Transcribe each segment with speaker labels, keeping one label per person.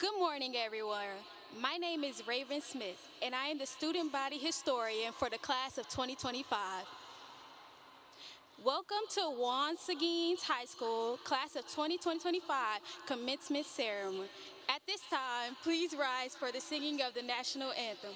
Speaker 1: Good morning, everyone. My name is Raven Smith, and I am the student body historian for the class of 2025. Welcome to Arlington Seguin High School, class of 2025 commencement ceremony. At this time, please rise for the singing of the national anthem.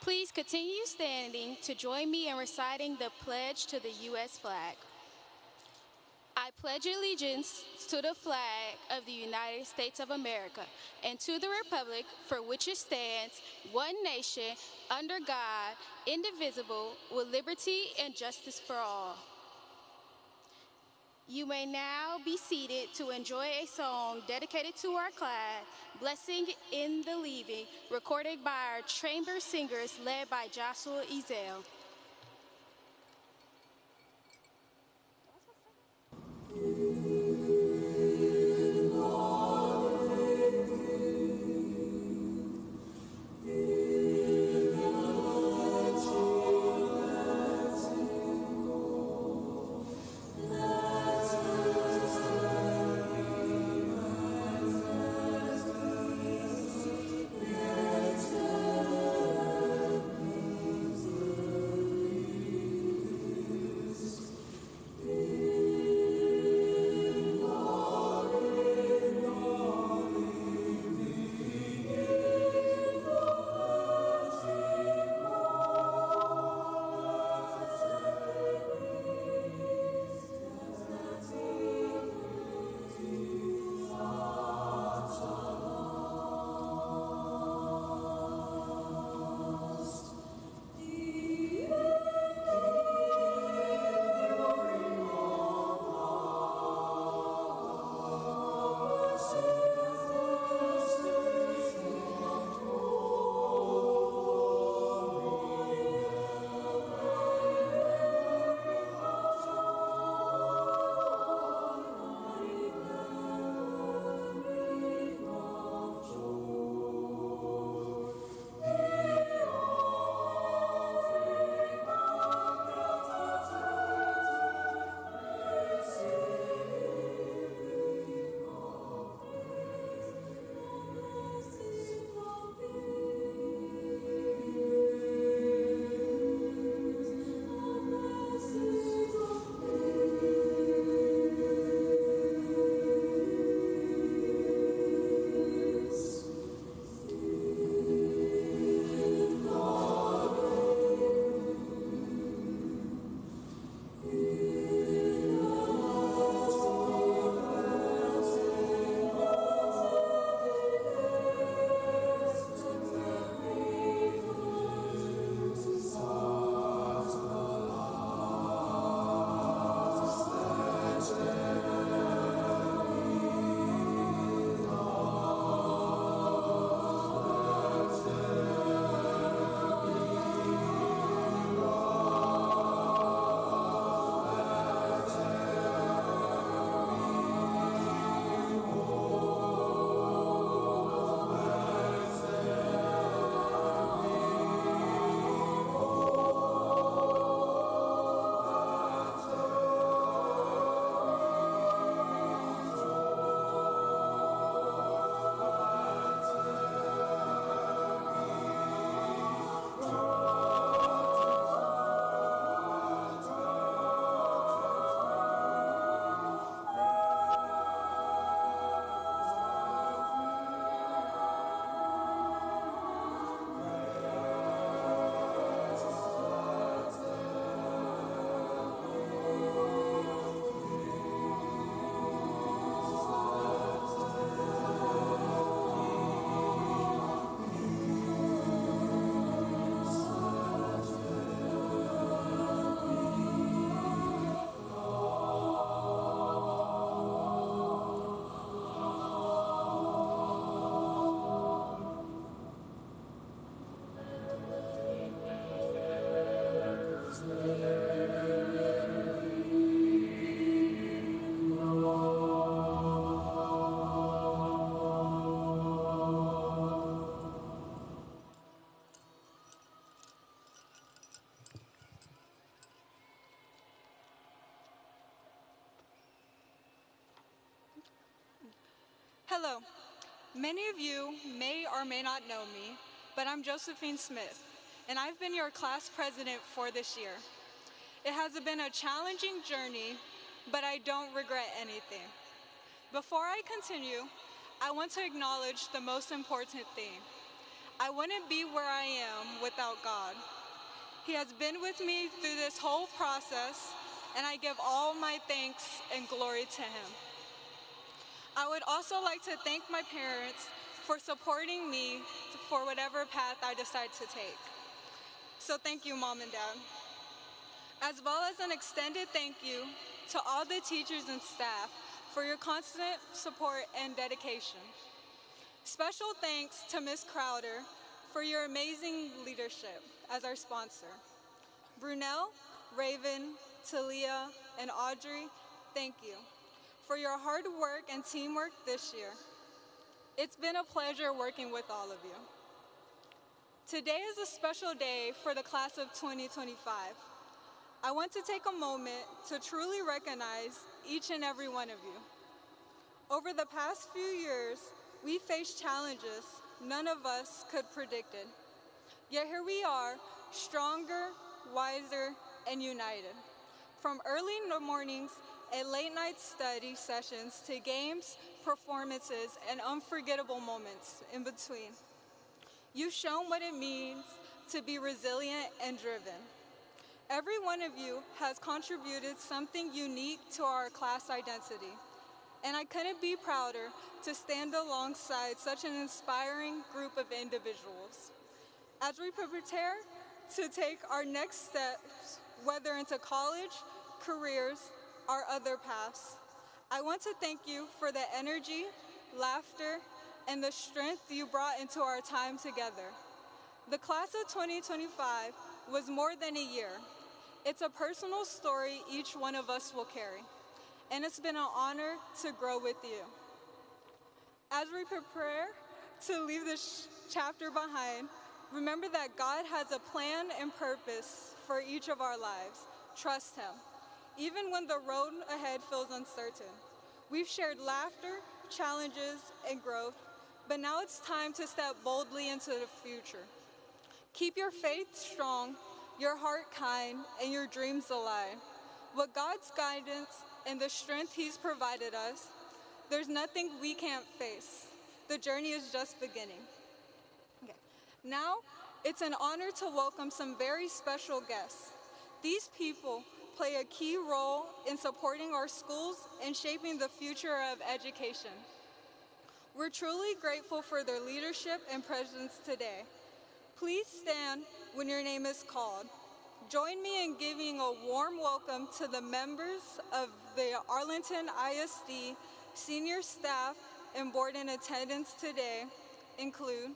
Speaker 1: Please continue standing to join me in reciting the pledge to the U.S. flag. I pledge allegiance to the flag of the United States of America and to the republic for which it stands, one nation, under God, indivisible, with liberty and justice for all. You may now be seated to enjoy a song dedicated to our class, Blessing in the Leaving, recorded by our chamber singers led by Joshua Ezel.
Speaker 2: Hello. Many of you may or may not know me, but I'm Josephine Smith, and I've been your class president for this year. It has been a challenging journey, but I don't regret anything. Before I continue, I want to acknowledge the most important thing. I wouldn't be where I am without God. He has been with me through this whole process, and I give all my thanks and glory to him. I would also like to thank my parents for supporting me for whatever path I decide to take. So thank you, Mom and Dad. As well as an extended thank you to all the teachers and staff for your constant support and dedication. Special thanks to Ms. Crowder for your amazing leadership as our sponsor. Brunel, Raven, Talia, and Audrey, thank you for your hard work and teamwork this year. It's been a pleasure working with all of you. Today is a special day for the class of 2025. I want to take a moment to truly recognize each and every one of you. Over the past few years, we faced challenges none of us could predict it. Yet here we are, stronger, wiser, and united. From early mornings and late night study sessions to games, performances, and unforgettable moments in between. You've shown what it means to be resilient and driven. Every one of you has contributed something unique to our class identity, and I couldn't be prouder to stand alongside such an inspiring group of individuals. As we prepare to take our next steps, whether into college, careers, or other paths, I want to thank you for the energy, laughter, and the strength you brought into our time together. The class of 2025 was more than a year. It's a personal story each one of us will carry, and it's been an honor to grow with you. As we prepare to leave this chapter behind, remember that God has a plan and purpose for each of our lives. Trust him, even when the road ahead feels uncertain. We've shared laughter, challenges, and growth, but now it's time to step boldly into the future. Keep your faith strong, your heart kind, and your dreams alive. With God's guidance and the strength he's provided us, there's nothing we can't face. The journey is just beginning. Okay. Now, it's an honor to welcome some very special guests. These people play a key role in supporting our schools and shaping the future of education. We're truly grateful for their leadership and presence today. Please stand when your name is called. Join me in giving a warm welcome to the members of the Arlington ISD senior staff and board in attendance today include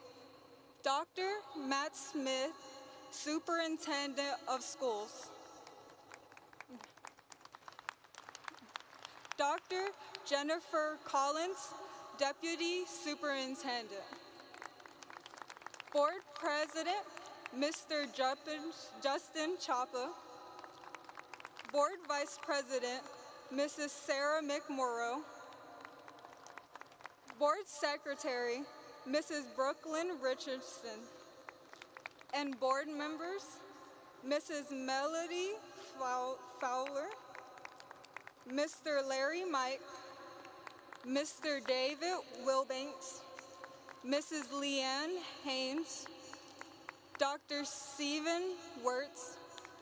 Speaker 2: Dr. Matt Smith, Superintendent of Schools. Dr. Jennifer Collins, Deputy Superintendent. Board President, Mr. Justin Chapa. Board Vice President, Mrs. Sarah McMorrow. Board Secretary, Mrs. Brooklyn Richardson. And board members, Mrs. Melody Fowler, Mr. Larry Mike, Mr. David Wilbanks, Mrs. Leanne Haynes, Dr. Stephen Wirtz,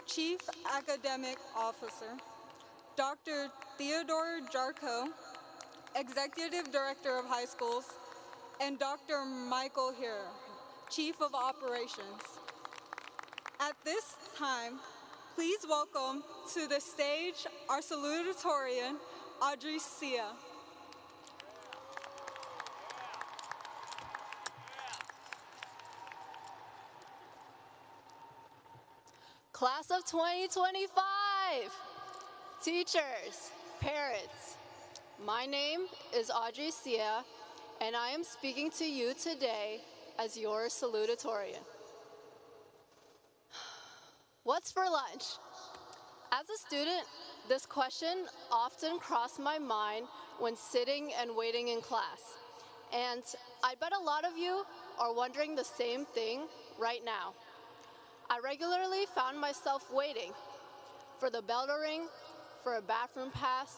Speaker 2: Chief Academic Officer, Dr. Theodore Jarko, Executive Director of High Schools, and Dr. Michael Heer, Chief of Operations. At this time, please welcome to the stage our salutatorian, Audrey Sia.
Speaker 3: Class of 2025, teachers, parents, my name is Audrey Sia, and I am speaking to you today as your salutatorian. What's for lunch? As a student, this question often crossed my mind when sitting and waiting in class. And I bet a lot of you are wondering the same thing right now. I regularly found myself waiting for the bell to ring, for a bathroom pass,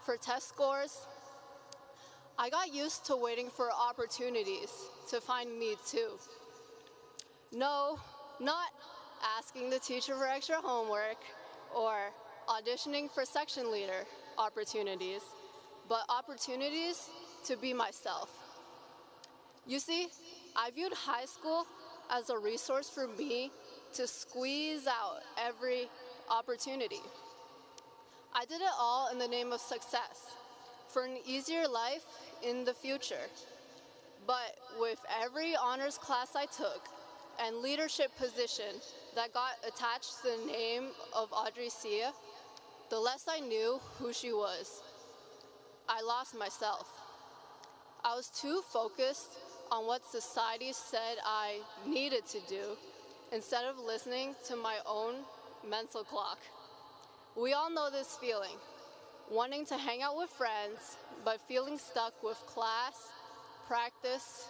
Speaker 3: for test scores. I got used to waiting for opportunities to find me too. No, not asking the teacher for extra homework or auditioning for section leader opportunities, but opportunities to be myself. You see, I viewed high school as a resource for me to squeeze out every opportunity. I did it all in the name of success, for an easier life in the future. But with every honors class I took and leadership position that got attached to the name of Audrey Sia, the less I knew who she was. I lost myself. I was too focused on what society said I needed to do instead of listening to my own mental clock. We all know this feeling, wanting to hang out with friends, but feeling stuck with class, practice,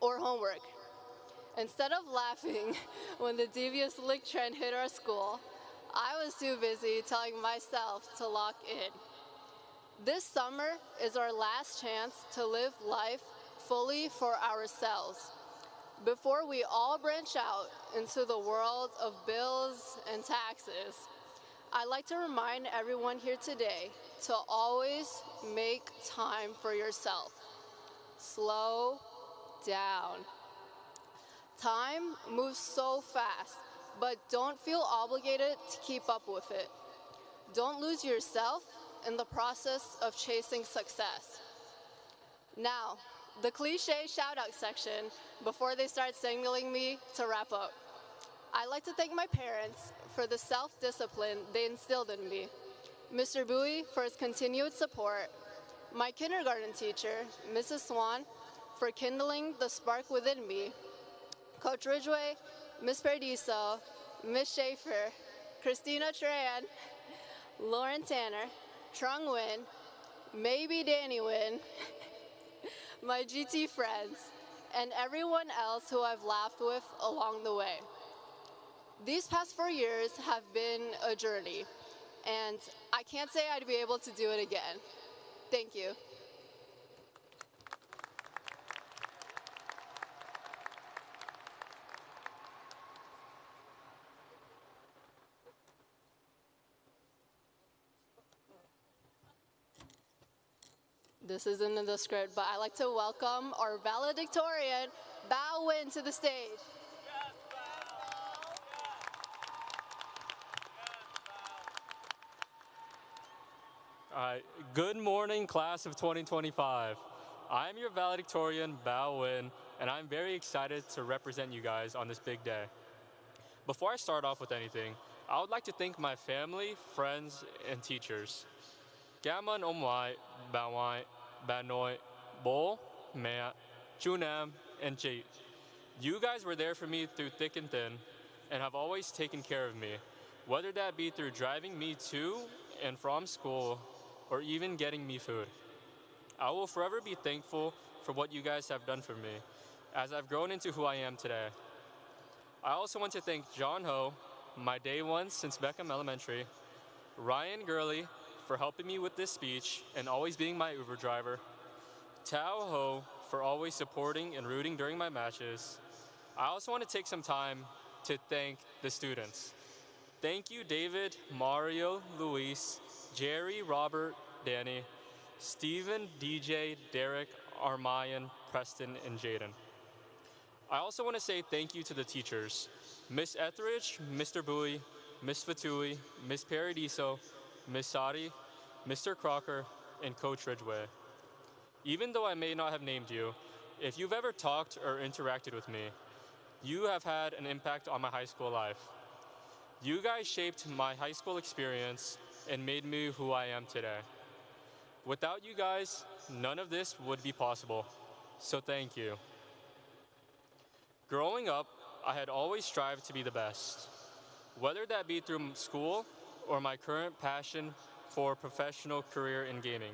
Speaker 3: or homework. Instead of laughing when the devious lick trend hit our school, I was too busy telling myself to lock in. This summer is our last chance to live life fully for ourselves before we all branch out into the world of bills and taxes. I'd like to remind everyone here today to always make time for yourself. Slow down. Time moves so fast, but don't feel obligated to keep up with it. Don't lose yourself in the process of chasing success. Now, the cliche shout-out section before they start signaling me to wrap up. I'd like to thank my parents for the self-discipline they instilled in me, Mr. Bowie for his continued support, my kindergarten teacher, Mrs. Swan, for kindling the spark within me, Coach Ridgway, Ms. Perdiso, Ms. Schaefer, Christina Tran, Lauren Tanner, Trung Nguyen, maybe Danny Nguyen, my GT friends, and everyone else who I've laughed with along the way. These past 4 years have been a journey, and I can't say I'd be able to do it again. Thank you. This isn't in the script, but I'd like to welcome our valedictorian, Bao Nguyen, to the stage.
Speaker 4: All right, good morning, class of 2025. I'm your valedictorian, Bao Nguyen, and I'm very excited to represent you guys on this big day. Before I start off with anything, I would like to thank my family, friends, and teachers. Gaman Omwai, Bawai, Banoi, Bo, Mea, Junam, and Jate. You guys were there for me through thick and thin and have always taken care of me, whether that be through driving me to and from school or even getting me food. I will forever be thankful for what you guys have done for me as I've grown into who I am today. I also want to thank John Ho, my day one since Beckham Elementary, Ryan Gurley for helping me with this speech and always being my Uber driver, Tao Ho for always supporting and rooting during my matches. I also want to take some time to thank the students. Thank you, David, Mario, Luis, Jerry, Robert, Danny, Steven, DJ, Derek, Armayan, Preston, and Jaden. I also want to say thank you to the teachers, Miss Etheridge, Mr. Bowie, Miss Fatui, Miss Paradiso, Miss Sadi, Mr. Crocker, and Coach Ridgway. Even though I may not have named you, if you've ever talked or interacted with me, you have had an impact on my high school life. You guys shaped my high school experience and made me who I am today. Without you guys, none of this would be possible, so thank you. Growing up, I had always strived to be the best, whether that be through school or my current passion for a professional career in gaming.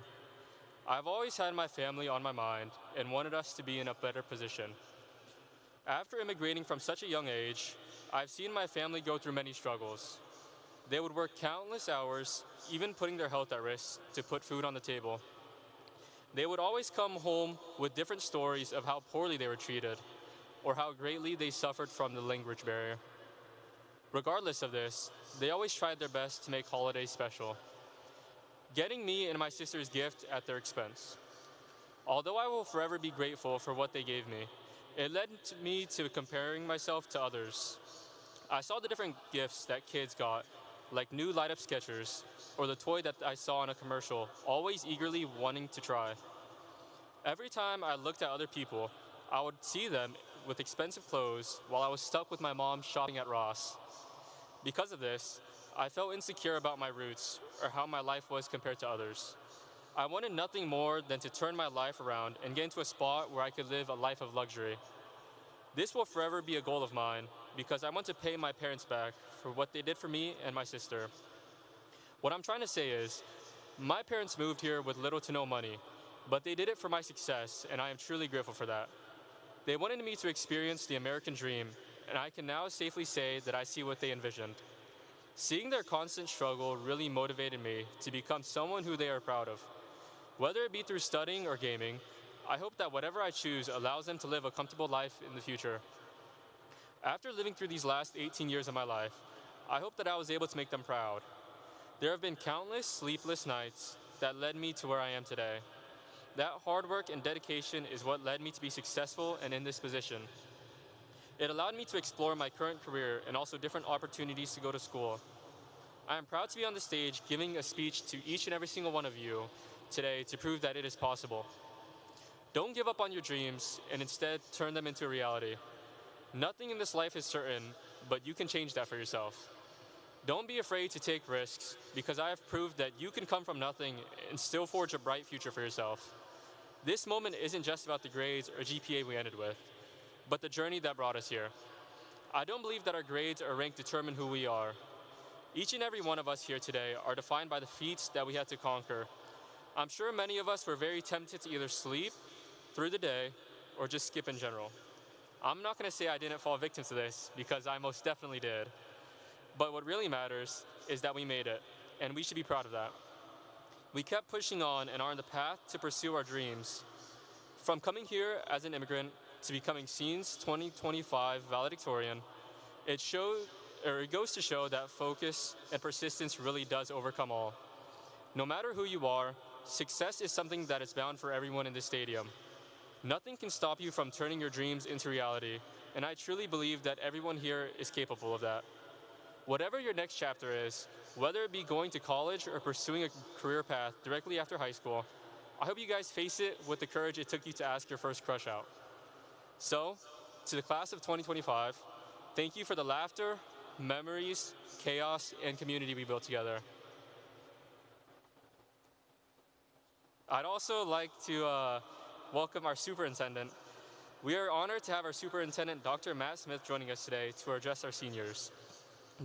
Speaker 4: I've always had my family on my mind and wanted us to be in a better position. After immigrating from such a young age, I've seen my family go through many struggles. They would work countless hours, even putting their health at risk to put food on the table. They would always come home with different stories of how poorly they were treated or how greatly they suffered from the language barrier. Regardless of this, they always tried their best to make holidays special, getting me and my sister's gift at their expense. Although I will forever be grateful for what they gave me, it led me to comparing myself to others. I saw the different gifts that kids got, like new light-up Skechers or the toy that I saw in a commercial, always eagerly wanting to try. Every time I looked at other people, I would see them with expensive clothes while I was stuck with my mom shopping at Ross. Because of this, I felt insecure about my roots or how my life was compared to others. I wanted nothing more than to turn my life around and get into a spot where I could live a life of luxury. This will forever be a goal of mine because I want to pay my parents back for what they did for me and my sister. What I'm trying to say is, my parents moved here with little to no money, but they did it for my success, and I am truly grateful for that. They wanted me to experience the American dream, and I can now safely say that I see what they envisioned. Seeing their constant struggle really motivated me to become someone who they are proud of. Whether it be through studying or gaming, I hope that whatever I choose allows them to live a comfortable life in the future. After living through these last 18 years of my life, I hope that I was able to make them proud. There have been countless sleepless nights that led me to where I am today. That hard work and dedication is what led me to be successful and in this position. It allowed me to explore my current career and also different opportunities to go to school. I am proud to be on the stage giving a speech to each and every single one of you today to prove that it is possible. Don't give up on your dreams and instead turn them into reality. Nothing in this life is certain, but you can change that for yourself. Don't be afraid to take risks because I have proved that you can come from nothing and still forge a bright future for yourself. This moment isn't just about the grades or GPA we ended with, but the journey that brought us here. I don't believe that our grades or rank determine who we are. Each and every one of us here today are defined by the feats that we had to conquer. I'm sure many of us were very tempted to either sleep through the day or just skip in general. I'm not going to say I didn't fall victim to this because I most definitely did. But what really matters is that we made it, and we should be proud of that. We kept pushing on and are on the path to pursue our dreams. From coming here as an immigrant to becoming SCENE's 2025 valedictorian, it goes to show that focus and persistence really does overcome all. No matter who you are, success is something that is bound for everyone in this stadium. Nothing can stop you from turning your dreams into reality, and I truly believe that everyone here is capable of that. Whatever your next chapter is, whether it be going to college or pursuing a career path directly after high school, I hope you guys face it with the courage it took you to ask your first crush out. So, to the class of 2025, thank you for the laughter, memories, chaos, and community we built together. I'd also like to welcome our superintendent. We are honored to have our superintendent, Dr. Matt Smith, joining us today to address our seniors.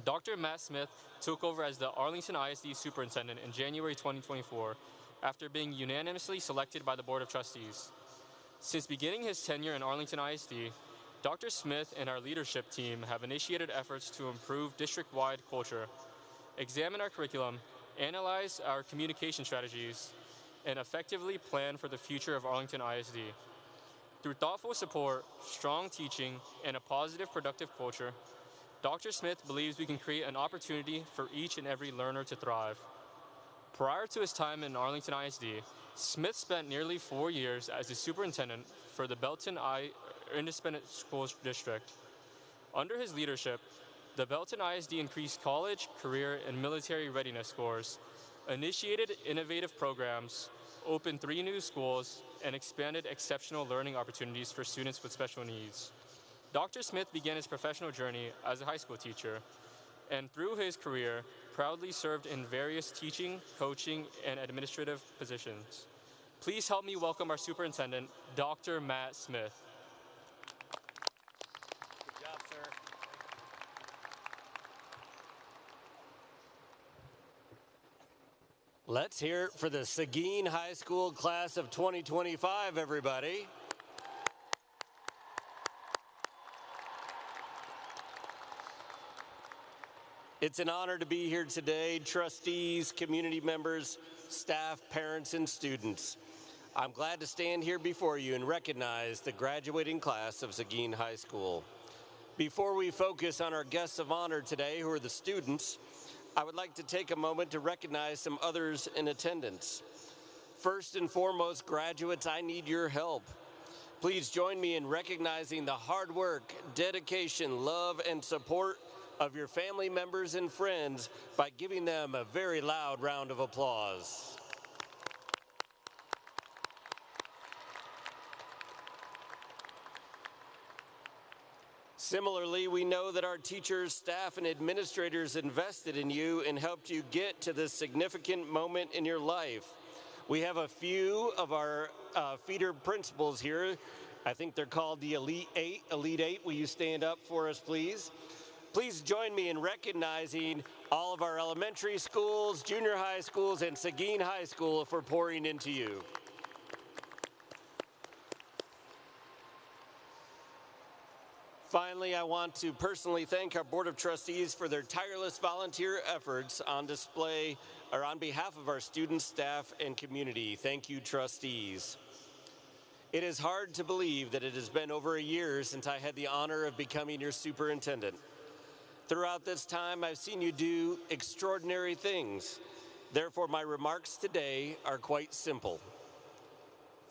Speaker 4: Dr. Matt Smith took over as the Arlington ISD superintendent in January 2024 after being unanimously selected by the Board of Trustees. Since beginning his tenure in Arlington ISD, Dr. Smith and our leadership team have initiated efforts to improve district-wide culture, examine our curriculum, analyze our communication strategies, and effectively plan for the future of Arlington ISD. Through thoughtful support, strong teaching, and a positive, productive culture, Dr. Smith believes we can create an opportunity for each and every learner to thrive. Prior to his time in Arlington ISD, Smith spent nearly 4 years as the superintendent for the Belton Independent Schools District. Under his leadership, the Belton ISD increased college, career, and military readiness scores, initiated innovative programs, opened 3 new schools, and expanded exceptional learning opportunities for students with special needs. Dr. Smith began his professional journey as a high school teacher, and through his career, proudly served in various teaching, coaching, and administrative positions. Please help me welcome our superintendent, Dr. Matt Smith.
Speaker 5: Good job, sir. Let's hear it for the Seguin High School class of 2025, everybody. It's an honor to be here today, trustees, community members, staff, parents, and students. I'm glad to stand here before you and recognize the graduating class of Seguin High School. Before we focus on our guests of honor today, who are the students, I would like to take a moment to recognize some others in attendance. First and foremost, graduates, I need your help. Please join me in recognizing the hard work, dedication, love, and support of your family members and friends by giving them a very loud round of applause. Similarly, we know that our teachers, staff, and administrators invested in you and helped you get to this significant moment in your life. We have a few of our feeder principals here. I think they're called the Elite Eight. Elite Eight, will you stand up for us, please? Please join me in recognizing all of our elementary schools, junior high schools, and Seguin High School for pouring into you. Finally, I want to personally thank our Board of Trustees for their tireless volunteer efforts on display or on behalf of our students, staff, and community. Thank you, trustees. It is hard to believe that it has been over a year since I had the honor of becoming your superintendent. Throughout this time, I've seen you do extraordinary things. Therefore, my remarks today are quite simple.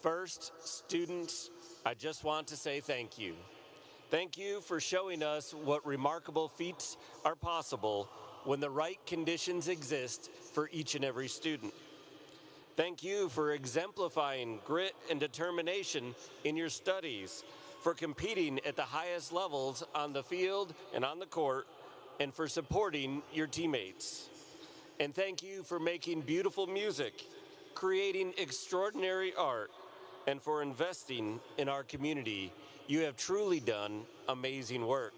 Speaker 5: First, students, I just want to say thank you. Thank you for showing us what remarkable feats are possible when the right conditions exist for each and every student. Thank you for exemplifying grit and determination in your studies, for competing at the highest levels on the field and on the court, and for supporting your teammates. And thank you for making beautiful music, creating extraordinary art, and for investing in our community. You have truly done amazing work.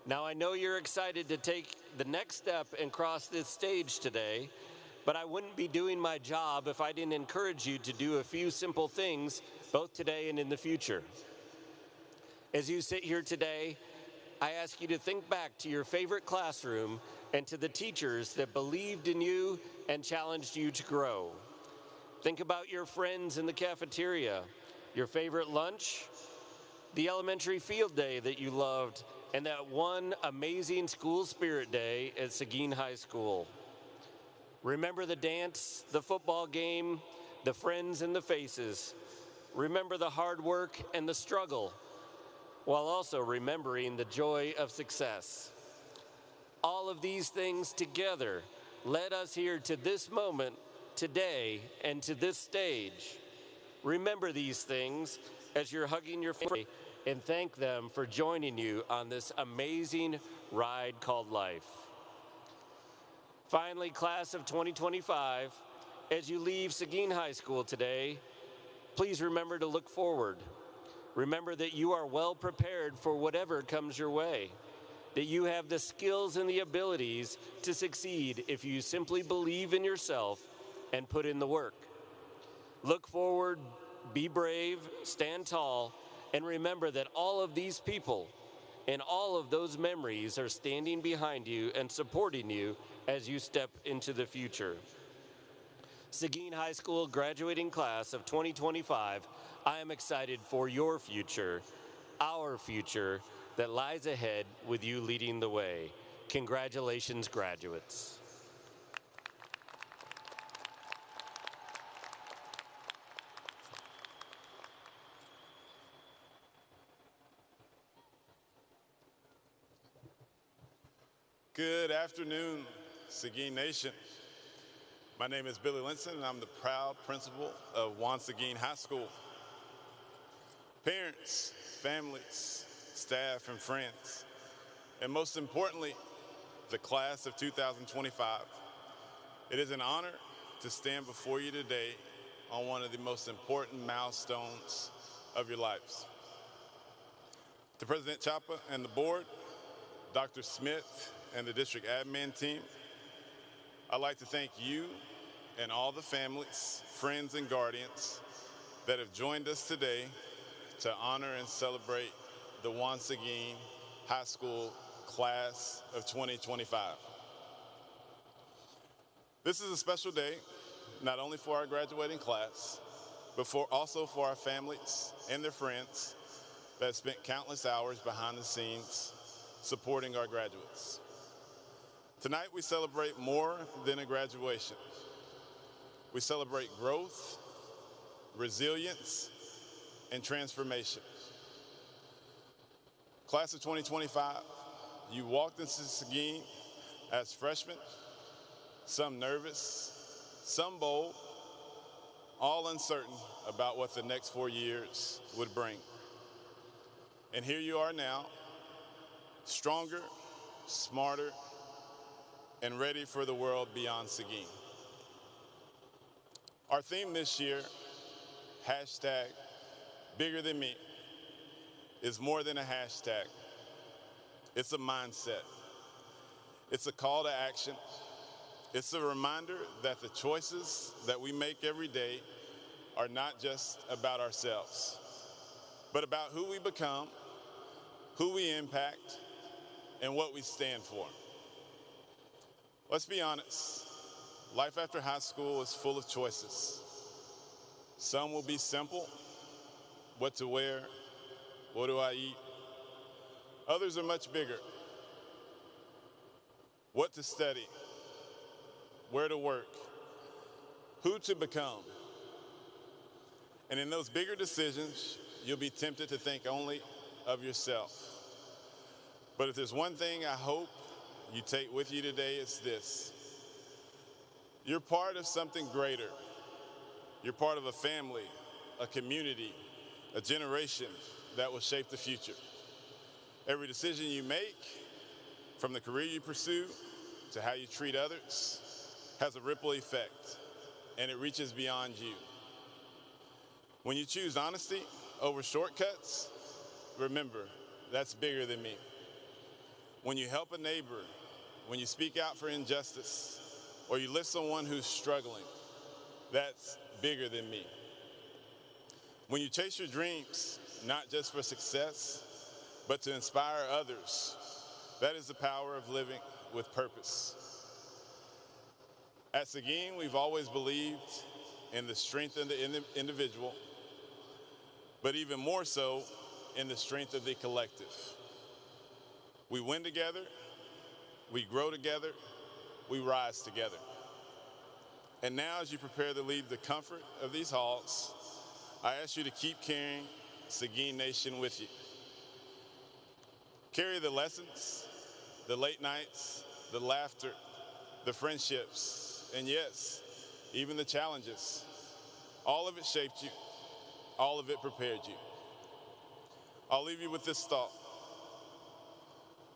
Speaker 5: Now, I know you're excited to take the next step and cross this stage today, but I wouldn't be doing my job if I didn't encourage you to do a few simple things, both today and in the future. As you sit here today, I ask you to think back to your favorite classroom and to the teachers that believed in you and challenged you to grow. Think about your friends in the cafeteria, your favorite lunch, the elementary field day that you loved, and that one amazing school spirit day at Seguin High School. Remember the dance, the football game, the friends and the faces. Remember the hard work and the struggle, while also remembering the joy of success. All of these things together led us here to this moment today and to this stage. Remember these things as you're hugging your family and thank them for joining you on this amazing ride called life. Finally, class of 2025, as you leave Seguin High School today, please remember to look forward. Remember that you are well prepared for whatever comes your way, that you have the skills and the abilities to succeed if you simply believe in yourself and put in the work. Look forward, be brave, stand tall, and remember that all of these people and all of those memories are standing behind you and supporting you as you step into the future. Seguin High School graduating class of 2025, I am excited for your future, our future that lies ahead with you leading the way. Congratulations, graduates.
Speaker 6: Good afternoon, Seguin Nation. My name is Billy Linson, and I'm the proud principal of Juan Seguin High School. Parents, families, staff, and friends, and most importantly, the class of 2025. It is an honor to stand before you today on one of the most important milestones of your lives. To President Chapa and the board, Dr. Smith and the district admin team, I'd like to thank you and all the families, friends, and guardians that have joined us today to honor and celebrate the Seguin High School class of 2025. This is a special day, not only for our graduating class, but also for our families and their friends that have spent countless hours behind the scenes supporting our graduates. Tonight we celebrate more than a graduation. We celebrate growth, resilience, and transformation. Class of 2025, you walked into Seguin as freshmen, some nervous, some bold, all uncertain about what the next 4 years would bring. And here you are now, stronger, smarter, and ready for the world beyond Seguin. Our theme this year, #BiggerThanMe, is more than a hashtag. It's a mindset. It's a call to action. It's a reminder that the choices that we make every day are not just about ourselves, but about who we become, who we impact, and what we stand for. Let's be honest. Life after high school is full of choices. Some will be simple: what to wear, what do I eat? Others are much bigger: what to study, where to work, who to become. And in those bigger decisions, you'll be tempted to think only of yourself. But if there's one thing I hope you take with you today, it's this: you're part of something greater. You're part of a family, a community, a generation that will shape the future. Every decision you make, from the career you pursue to how you treat others, has a ripple effect, and it reaches beyond you. When you choose honesty over shortcuts, remember, that's bigger than me. When you help a neighbor, when you speak out for injustice, or you lift someone who's struggling, that's bigger than me. When you chase your dreams, not just for success, but to inspire others, that is the power of living with purpose. At Seguin, we've always believed in the strength of the individual, but even more so in the strength of the collective. We win together, we grow together, we rise together. And now, as you prepare to leave the comfort of these halls, I ask you to keep carrying Seguin Nation with you. Carry the lessons, the late nights, the laughter, the friendships, and yes, even the challenges. All of it shaped you. All of it prepared you. I'll leave you with this thought.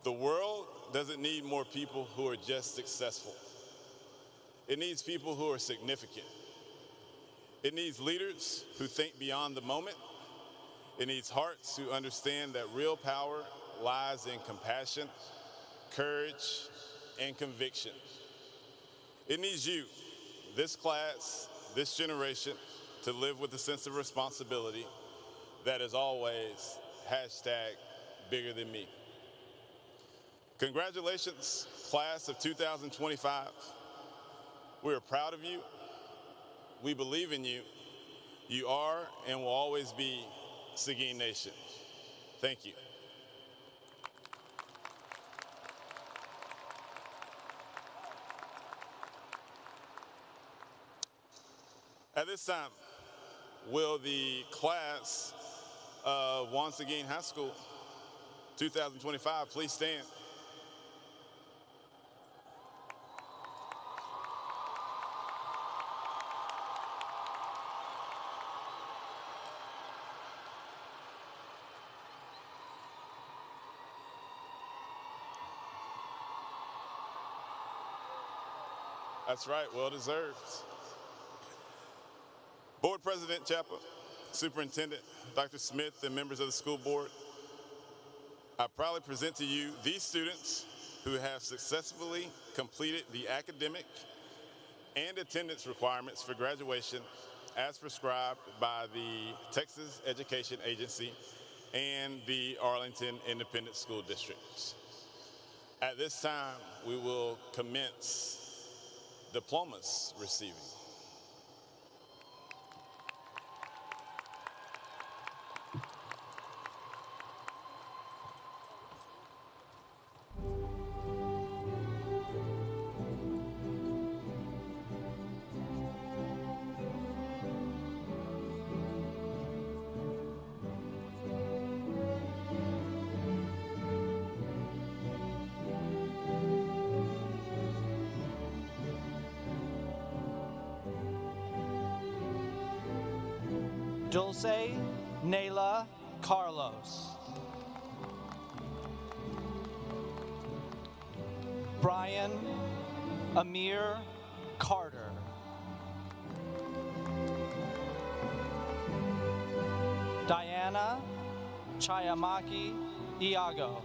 Speaker 6: The world doesn't need more people who are just successful. It needs people who are significant. It needs leaders who think beyond the moment. It needs hearts who understand that real power lies in compassion, courage, and conviction. It needs you, this class, this generation, to live with a sense of responsibility that is always #BiggerThanMe. Congratulations, class of 2025. We are proud of you. We believe in you. You are and will always be Seguin Nation. Thank you. At this time, will the class of Seguin High School 2025 please stand? That's right, well deserved. Board President Chapa, Superintendent Dr. Smith, and members of the school board, I proudly present to you these students who have successfully completed the academic and attendance requirements for graduation as prescribed by the Texas Education Agency and the Arlington Independent School District. At this time, we will commence diplomas receiving.
Speaker 7: Dulce Nayla Carlos. Brian Amir Carter. Diana Chayamaki Iago.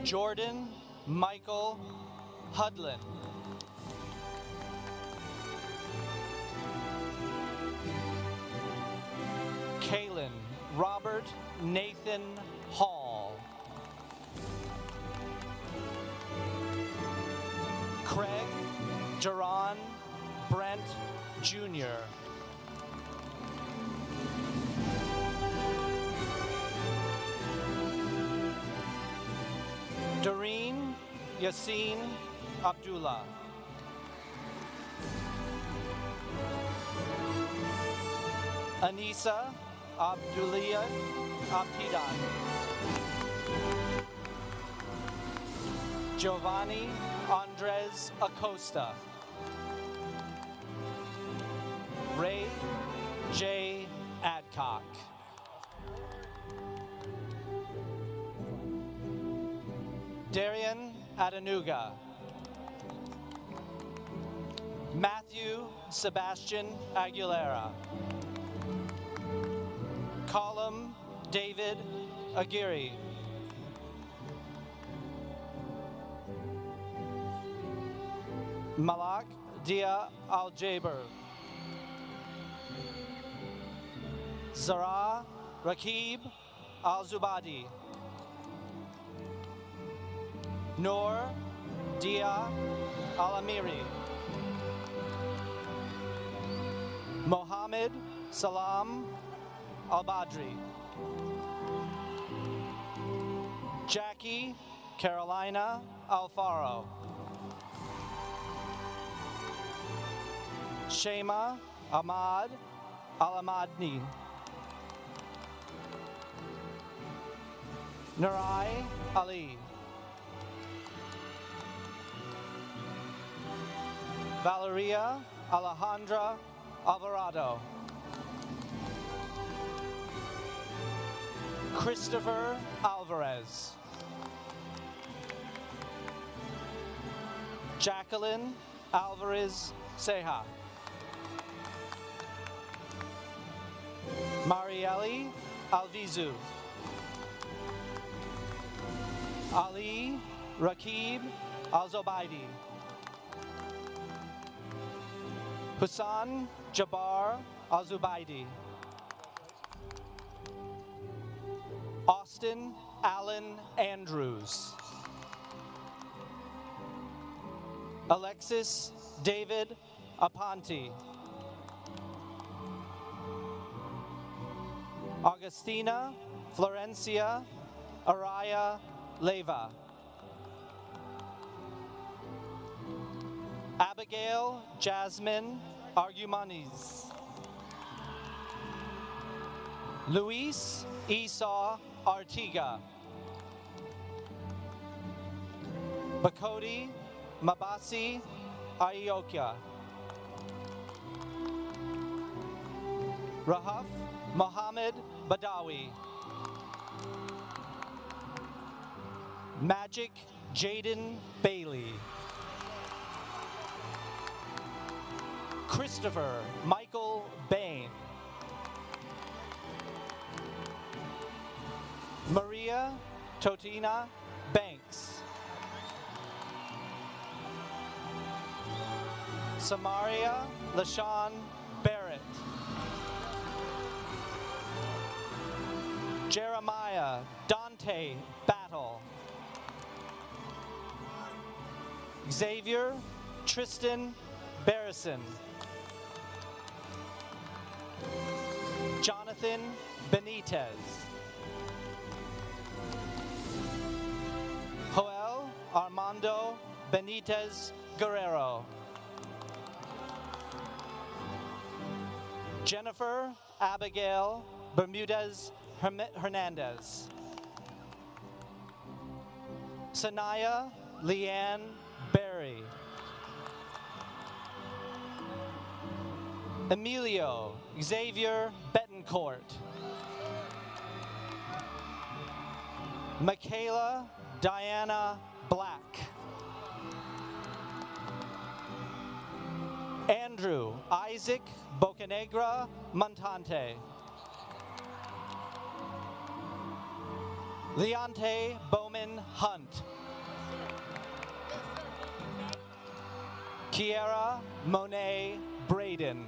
Speaker 7: Jordan Michael Hudlin. Kalen Robert Nathan Hall. Craig Duran Brent Jr. Doreen Yassine Abdullah. Anissa Abdulia Abdidan. Giovanni Andres Acosta. Ray J. Adcock. Darian Adenuga. Matthew Sebastian Aguilera. Colum David Aguirre. Malak Dia Al-Jaber. Zara Rakib Al-Zubadi. Noor Dia Al-Amiri. Mohammed Salam Al-Badri. Jackie Carolina Alfaro. Shema Ahmad Al-Amadni. Nurai Ali. Valeria Alejandra Alvarado. Christopher Alvarez. Jacqueline Alvarez Ceja. Marieli Alvizu. Ali Rakib Al-Zobaidi. Hussan Jabbar Al-Zubaidi. Austin Allen Andrews. Alexis David Aponte. Augustina Florencia Araya Leva. Abigail Jasmine Argumanes. Luis Esau Artiga. Bakodi Mabasi Ayokia. Rahaf Mohammed Badawi. Magic Jaden Bailey. Christopher Michael Bain. Maria Totina Banks. Samaria LaShawn Barrett. Jeremiah Dante Battle. Xavier Tristan Barrison. Jonathan Benitez. Joel Armando Benitez Guerrero. Jennifer Abigail Bermudez Hernandez. Sanaya Leanne Berry. Emilio Xavier Betancourt. Michaela Diana Black. Andrew Isaac Bocanegra Montante. Leonte Bowman Hunt. Kiera Monet Braden.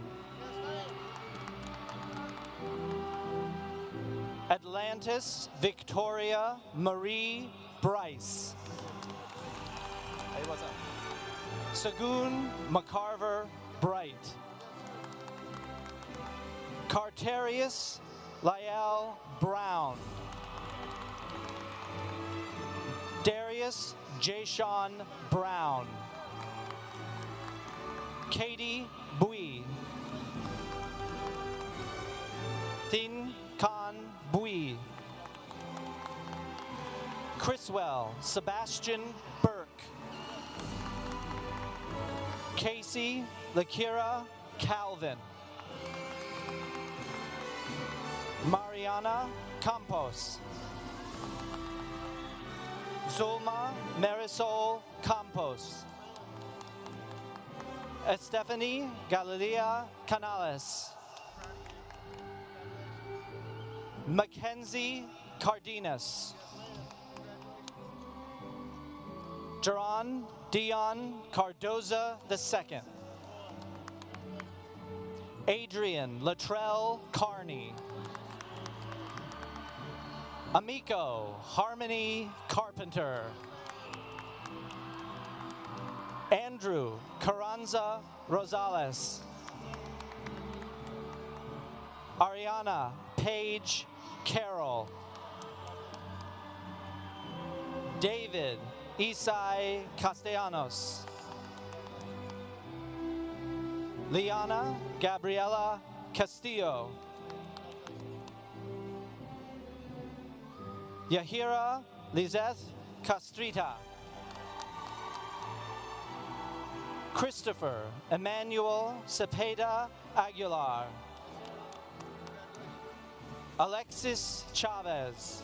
Speaker 7: Atlantis Victoria Marie Bryce. Hey, what's up? Sagoon McCarver Bright. Carterius Lyell Brown. Darius Jashawn Brown. Katie Bui. Thin Khan Bui. Chriswell Sebastian Burke. Casey Lakira Calvin. Mariana Campos. Zulma Marisol Campos. Estefany Galilea Canales. Mackenzie Cardenas. Jaron Dion Cardoza II. Adrian Latrell Carney. Amico Harmony Carpenter. Andrew Carranza Rosales. Ariana Page Carroll. David Isai Castellanos. Liana Gabriela Castillo. Yahira Lizeth Castrita. Christopher Emmanuel Cepeda Aguilar. Alexis Chavez.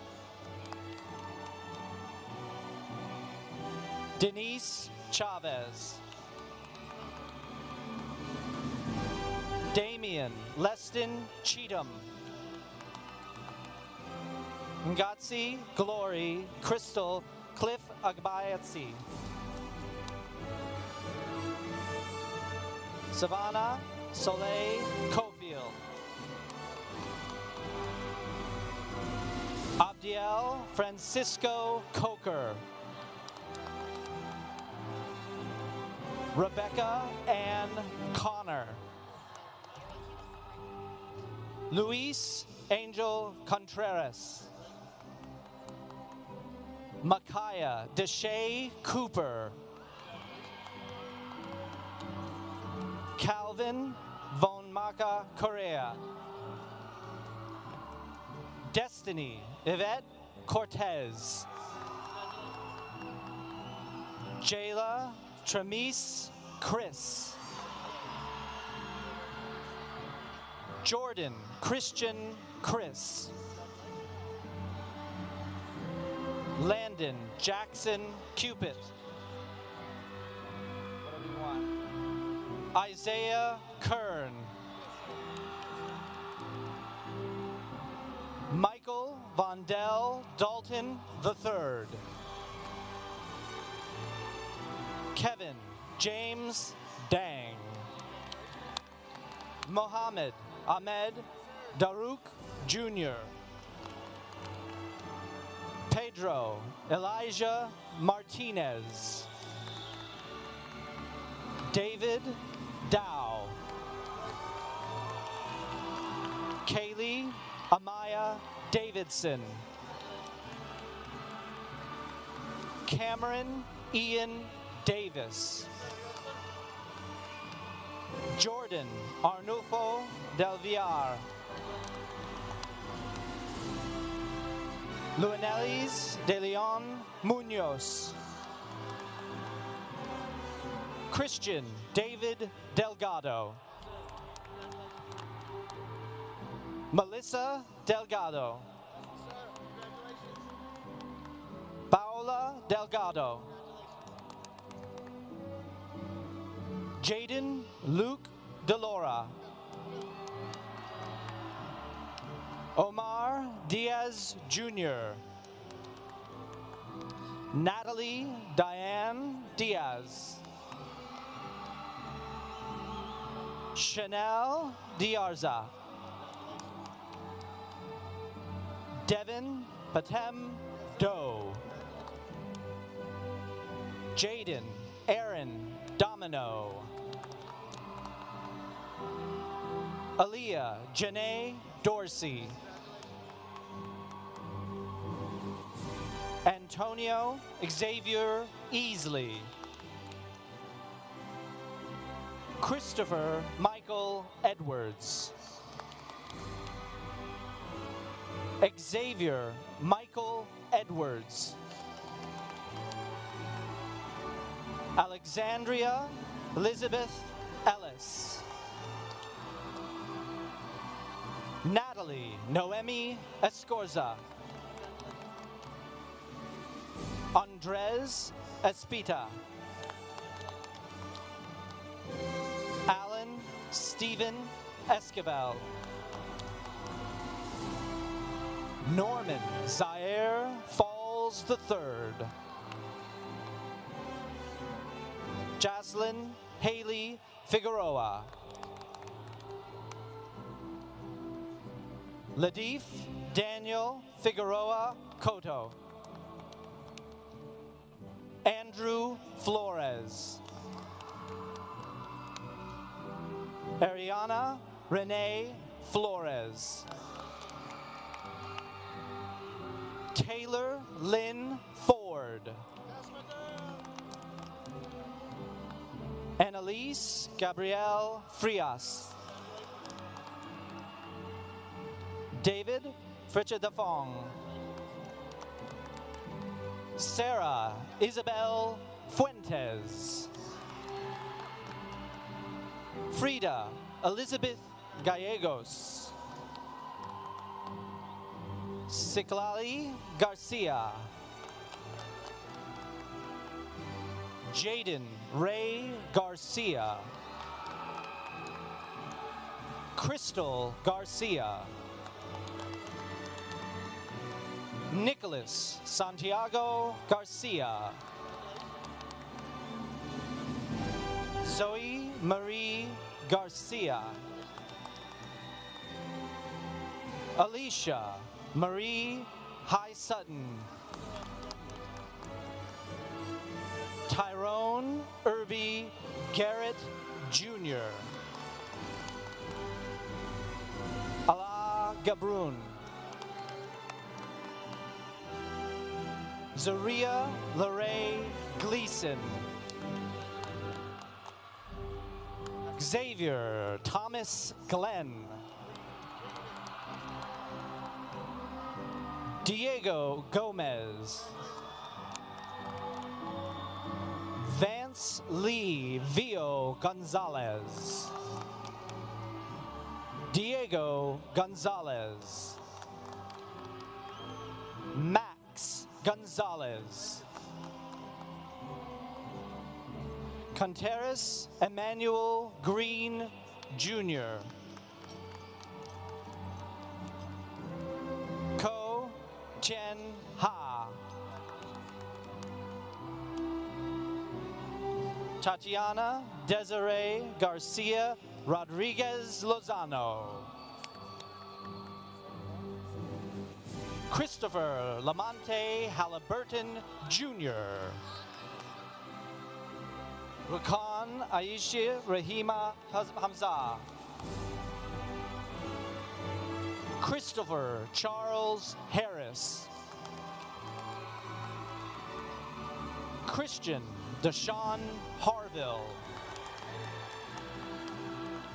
Speaker 7: Denise Chavez. Damian Leston Cheatham. Ngatsi Glory Crystal Cliff Agbayatsi. Savannah Soleil Cofield. Abdiel Francisco Coker. Rebecca Ann Connor. Luis Angel Contreras. Micaiah Deshay Cooper. Calvin Von Maca Correa. Destiny Yvette Cortez. Jayla Tremise Chris. Jordan Christian Chris. Landon Jackson Cupid. Whatever you want. Isaiah Kern. Michael Vondell Dalton III. Kevin James Dang. Mohammed Ahmed Darouk Jr. Pedro Elijah Martinez. David Dow. Kaylee Amaya Davidson. Cameron Ian Davis. Jordan Arnulfo Del Villar. Luanelis de Leon Munoz. Christian David Delgado. Melissa Delgado. Paola Delgado. Jaden Luke Delora. Omar Diaz Jr. Natalie Diane Diaz. Chanel Diarza. Devin Patem Doe. Jaden Aaron Domino. Aaliyah Janae Dorsey. Antonio Xavier Easley. Christopher Michael Edwards. Xavier Michael Edwards. Alexandria Elizabeth Ellis. Natalie Noemi Escorza. Andres Espita. Alan Stephen Esquivel. Norman Zaire Falls III. Jocelyn Haley Figueroa. Ladif Daniel Figueroa Cotto. Andrew Flores. Ariana Renee Flores. Taylor Lynn Ford. Annalise Gabrielle Frias. David Fritchadafong. Sarah Isabel Fuentes. Frida Elizabeth Gallegos. Siklali Garcia. Jaden Ray Garcia. Crystal Garcia. Nicholas Santiago Garcia. Zoe Marie Garcia. Alicia Marie High Sutton. Tyrone Irby Garrett Jr. Ala Gabrun. Zaria Larae Gleason. Xavier Thomas Glenn. Diego Gomez. Vance Lee Vio Gonzalez. Diego Gonzalez. Max Gonzalez. Contreras Emmanuel Green Jr. Ko Chen Ha. Tatiana Desiree Garcia Rodriguez Lozano. Christopher Lamonte Halliburton Jr. Rakan Aisha Rahima Hamza. Christopher Charles Harris. Christian Deshaun Harville.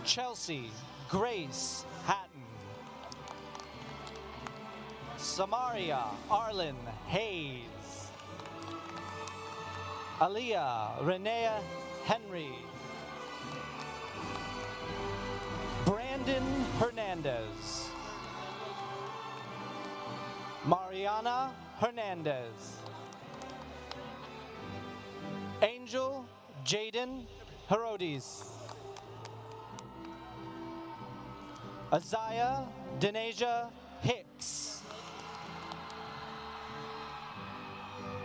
Speaker 7: Chelsea Grace Hatton. Samaria Arlen Hayes. Aliyah Renea Henry. Brandon Hernandez. Mariana Hernandez. Angel Jaden Herodes. Isaiah Denasia Hicks.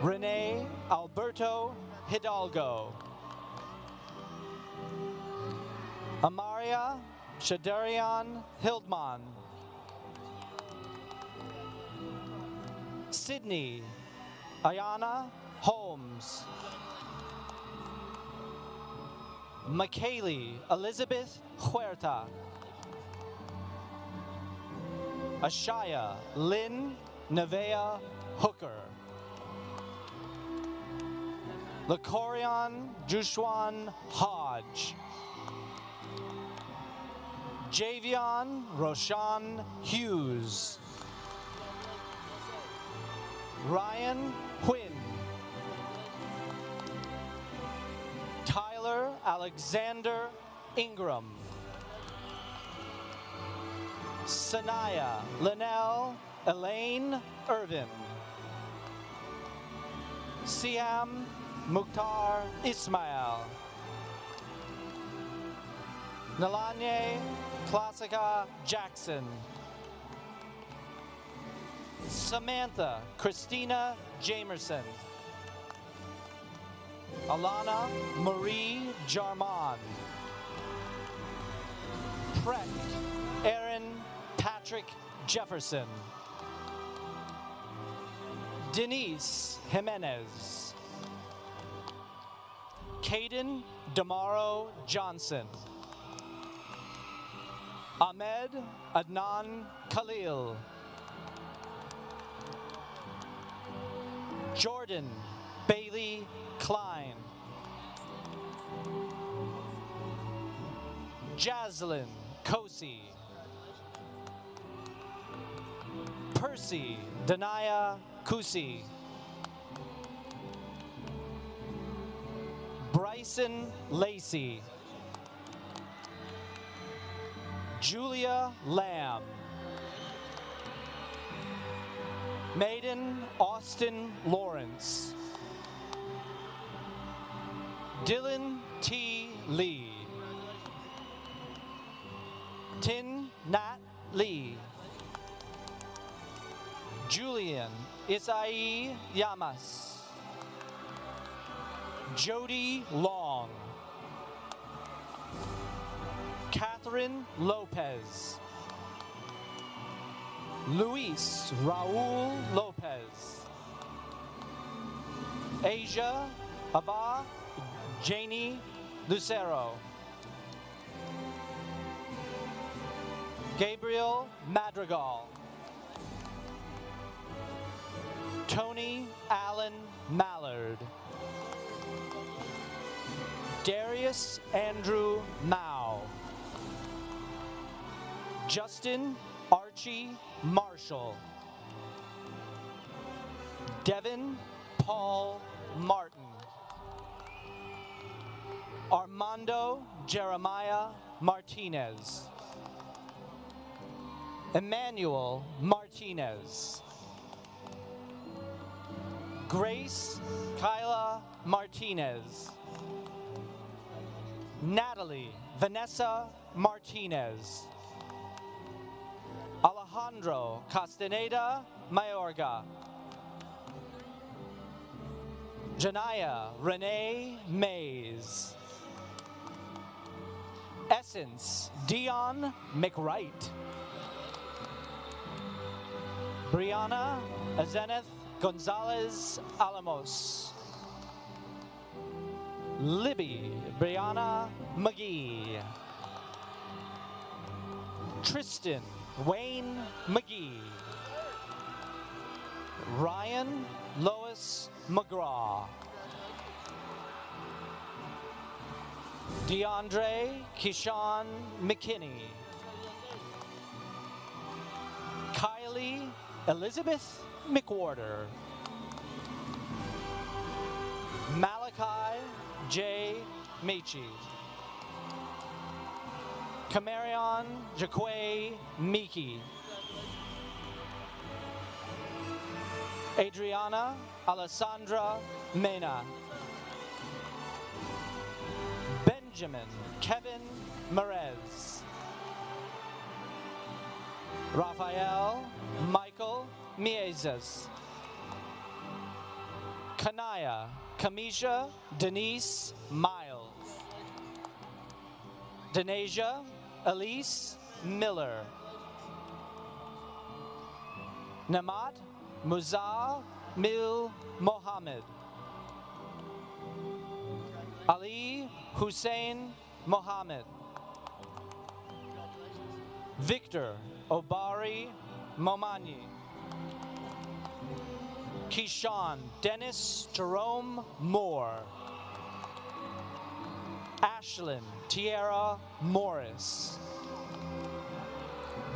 Speaker 7: Renee Alberto Hidalgo. Amaria Shadarian Hildman. Sydney Ayana Holmes. McKaylee Elizabeth Huerta. Ashaya Lynn Nevea Hooker. Lacorion Jushuan Hodge. Javion Roshan Hughes. Ryan Quinn. Tyler Alexander Ingram. Sanaya Linnell Elaine Irvin. Siam Mukhtar Ismail. Nalanye Classica Jackson. Samantha Christina Jamerson. Alana Marie Jarman. Precht Aaron Patrick Jefferson. Denise Jimenez. Caden Damaro Johnson. Ahmed Adnan Khalil. Jordan Bailey Klein. Jaslyn Kosi. Percy Danaya Kusi. Bryson Lacey. Julia Lamb. Maiden Austin Lawrence. Dylan T. Lee. Tin Nat Lee. Julian Isai Yamas. Jody Long. Catherine Lopez. Luis Raul Lopez. Asia Ava Janie Lucero. Gabriel Madrigal. Tony Allen Mallard. Darius Andrew Mao. Justin Archie Marshall. Devin Paul Martin. Armando Jeremiah Martinez. Emmanuel Martinez. Grace Kyla Martinez. Natalie Vanessa Martinez. Alejandro Castaneda Mayorga. Janaya Renee Mays. Essence Dion McWright. Brianna Azeneth Gonzalez Alamos. Libby Brianna McGee. Tristan Wayne McGee. Ryan Lois McGraw. DeAndre Keyshawn McKinney. Kylie Elizabeth McWhorter. Malachi J. Meachie. Camarion Jaquay Miki. Adriana Alessandra Mena. Benjamin Kevin Merez. Raphael Michael Miezes. Kanaya Kamisha Denise Miles. Denasia Elise Miller. Namat Muzah Mil Mohammed. Ali Hussein Mohammed. Victor Obari Momani. Keyshawn Dennis Jerome Moore. Ashlyn Tierra Morris.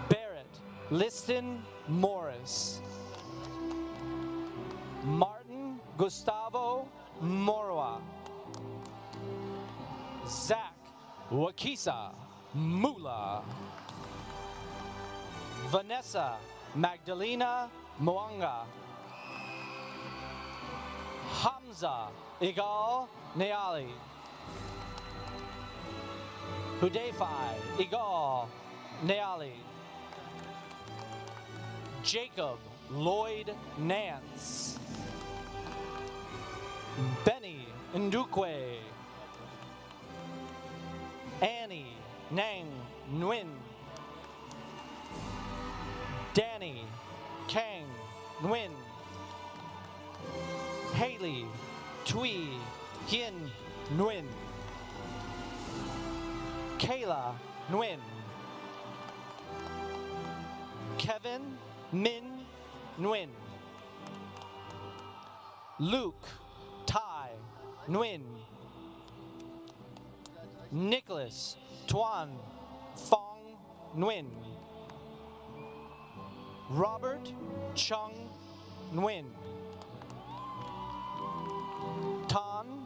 Speaker 7: Barrett Liston Morris. Martin Gustavo Morwa. Zach Wakisa Mula. Vanessa Magdalena Mwanga. Hamza Igal Neali. Hudefai Igal Neali. Jacob Lloyd Nance. Benny Ndukwe. Annie Nang Nguyen. Danny Kang Nguyen. Haley Tui Hien Nguyen. Kayla Nguyen. Kevin Min Nguyen. Luke Tai Nguyen. Nicholas Tuan Fong Nguyen. Robert Chung Nguyen. Tan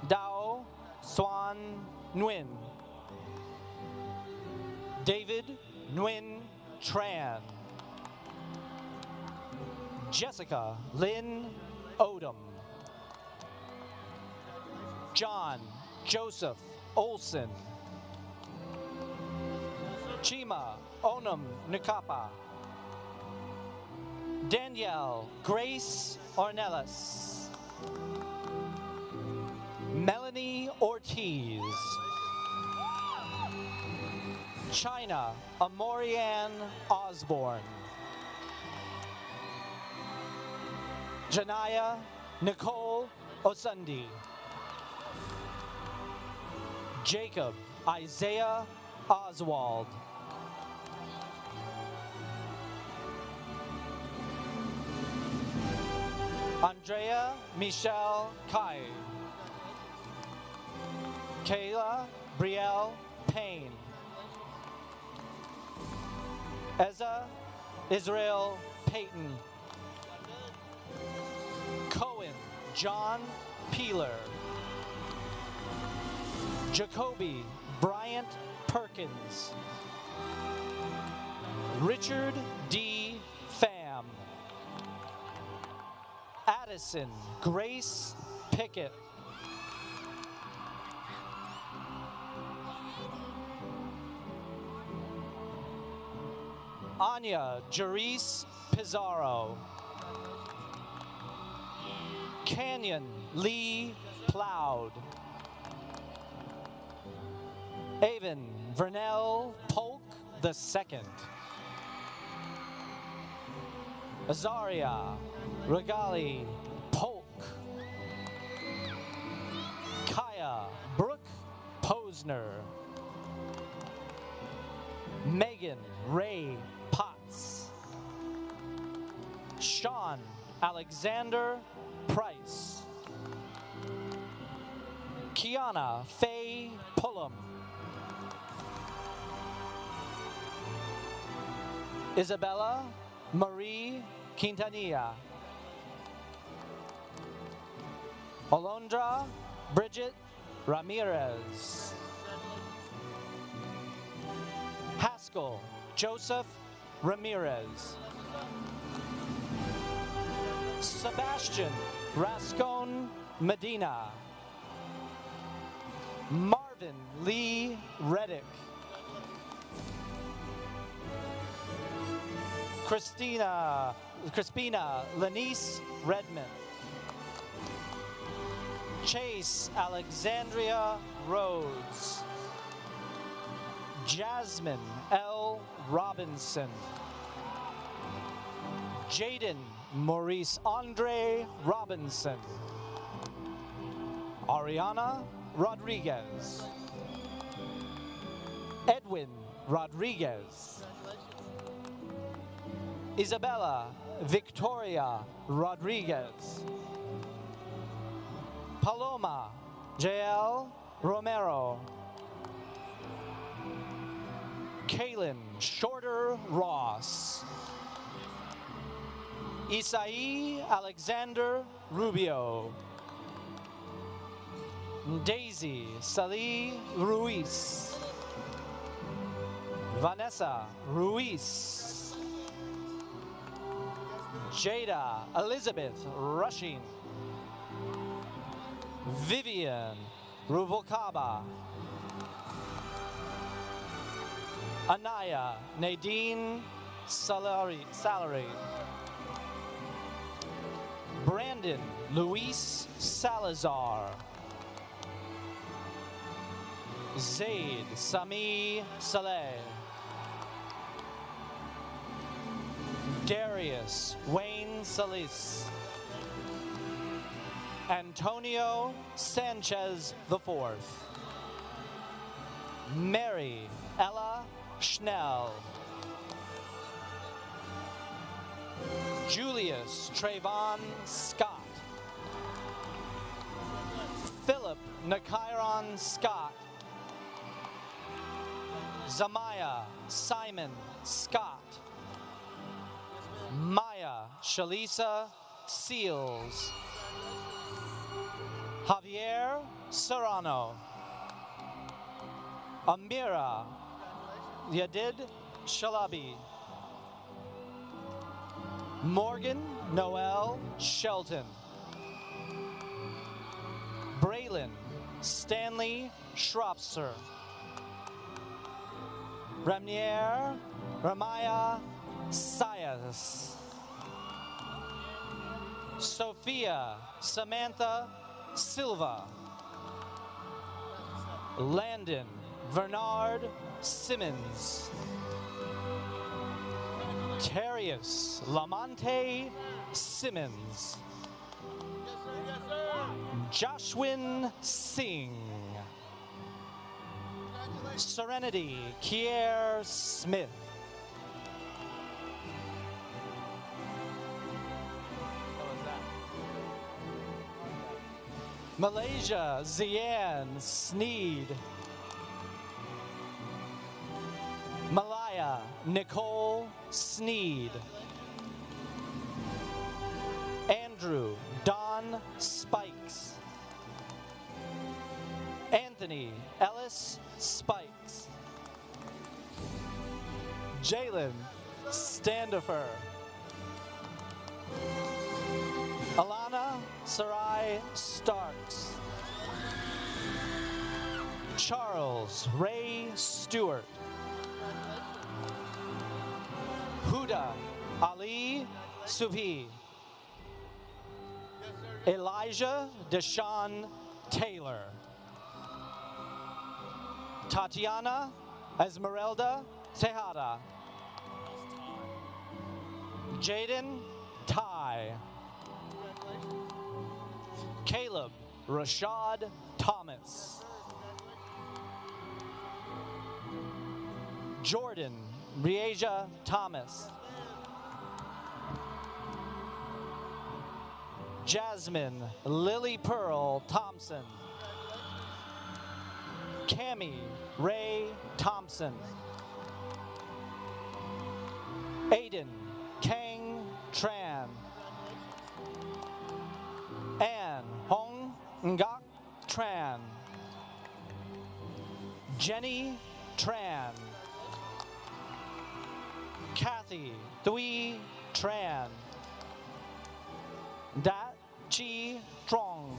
Speaker 7: Dao Swan Nguyen. David Nguyen Tran. Jessica Lynn Odom. John Joseph Olson. Chima Onam Nikapa. Danielle Grace Ornelas. Melanie Ortiz. China Amorianne Osborne. Janaya Nicole Osundi. Jacob Isaiah Oswald. Andrea Michelle Kai. Kayla Brielle Payne. Eza Israel Payton. Cohen John Peeler. Jacoby Bryant Perkins. Richard D. Pham. Addison Grace Pickett. Anya Jerice Pizarro. Canyon Lee Plowd. Avon Vernell Polk II. Azaria Regali Polk. Kaya Brooke Posner. Megan Ray Potts. Sean Alexander Price. Kiana Faye Pullum. Isabella Marie Quintanilla. Alondra Bridget Ramirez. Haskell Joseph Ramirez. Sebastian Rascon Medina. Marvin Lee Reddick. Crispina Lenice Redmond. Chase Alexandria Rhodes. Jasmine L. Robinson. Jaden Maurice Andre Robinson. Ariana Rodriguez. Edwin Rodriguez. Isabella Victoria Rodriguez. Paloma J.L. Romero. Kaylin Shorter Ross. Isai Alexander Rubio. Daisy Salih Ruiz. Vanessa Ruiz. Jada Elizabeth Rushing. Vivian Ruvalcaba. Anaya Nadine Salary. Brandon Luis Salazar. Zaid Sami Saleh. Darius Wayne Salis. Antonio Sanchez IV. Mary Ella Schnell. Julius Trayvon Scott. Philip Nakairon Scott. Zamaya Simon Scott. Maya Shalisa Seals. Javier Serrano. Amira Yadid Shalabi. Morgan Noel Shelton. Braylon Stanley Schropser. Ramier Ramaya Sayas. Sophia Samantha Silva. Landon Bernard Simmons. Terrius Lamonte Simmons. Joshwin Singh. Serenity Kier Smith. Malaysia Zian Sneed. Malaya Nicole Sneed. Andrew Don Spikes. Anthony Ellis Spikes. Jalen Standifer. Alana Sarai Starks. Charles Ray Stewart. Huda Ali Subhi. Elijah Deshaun Taylor. Tatiana Esmeralda Tejada. Jaden Ty. Caleb Rashad Thomas. Jordan Rieja Thomas. Jasmine Lily Pearl Thompson. Cami Ray Thompson. Aiden Kang Tran. Ann Hong Ngak Tran. Jenny Tran. Kathy Thuy Tran. Dat Chi Trong.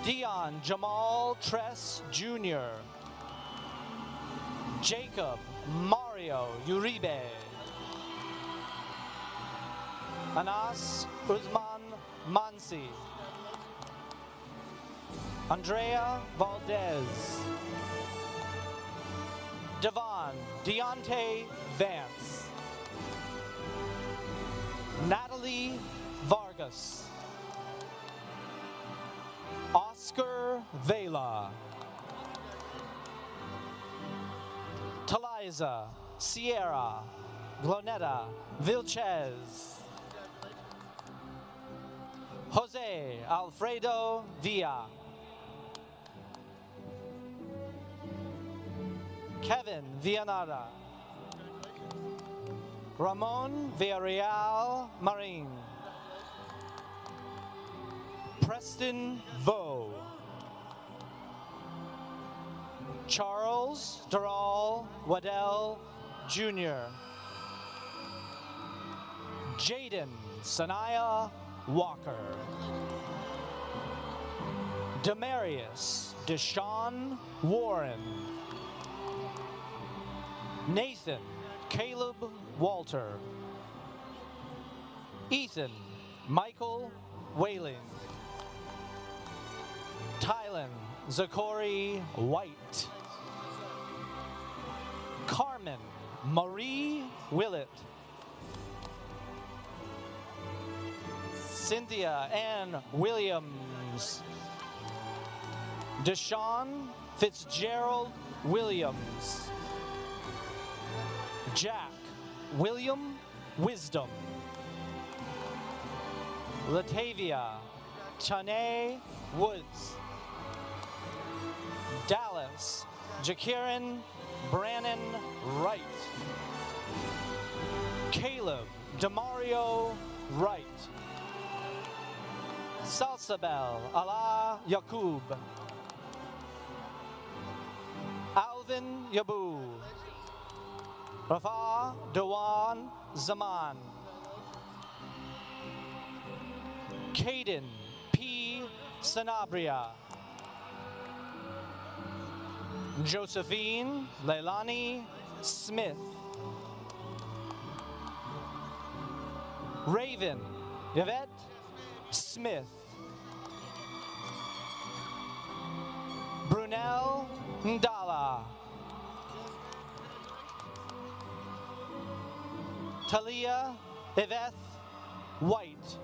Speaker 7: Dion Jamal Tress Jr. Jacob Mario Uribe. Anas Uzman Mansi. Andrea Valdez. Devon Deontay Vance. Natalie Vargas. Oscar Vela. Taliza Sierra Glonetta Vilches. Jose Alfredo Villa. Kevin Villanada. Ramon Villarreal Marin. Preston Vo. Charles Doral Waddell Jr. Jaden Sanaya Walker. Demarius Deshaun Warren. Nathan Caleb Walter. Ethan Michael Whaling. Tylen Zachary White. Carmen Marie Willett. Cynthia Ann Williams. Deshaun Fitzgerald Williams. Jack William Wisdom. Latavia Chane Woods. Dallas Jakirin Brannon Wright. Caleb Demario Wright. Salsabel Ala Yakub. Alvin Yabu. Rafa Dewan Zaman. Caden P. Sanabria. Josephine Leilani Smith. Raven Yvette Smith. Brunel Ndala. Talia Yvette White.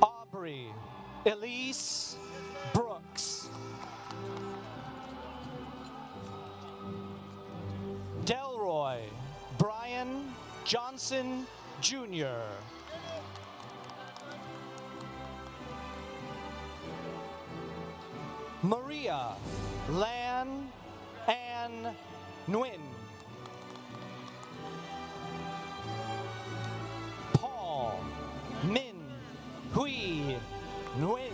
Speaker 7: Aubrey Elise Brooks. Delroy Brian Johnson Jr. Maria Lan Ann Nguyen. Paul Min Hui Nguyen.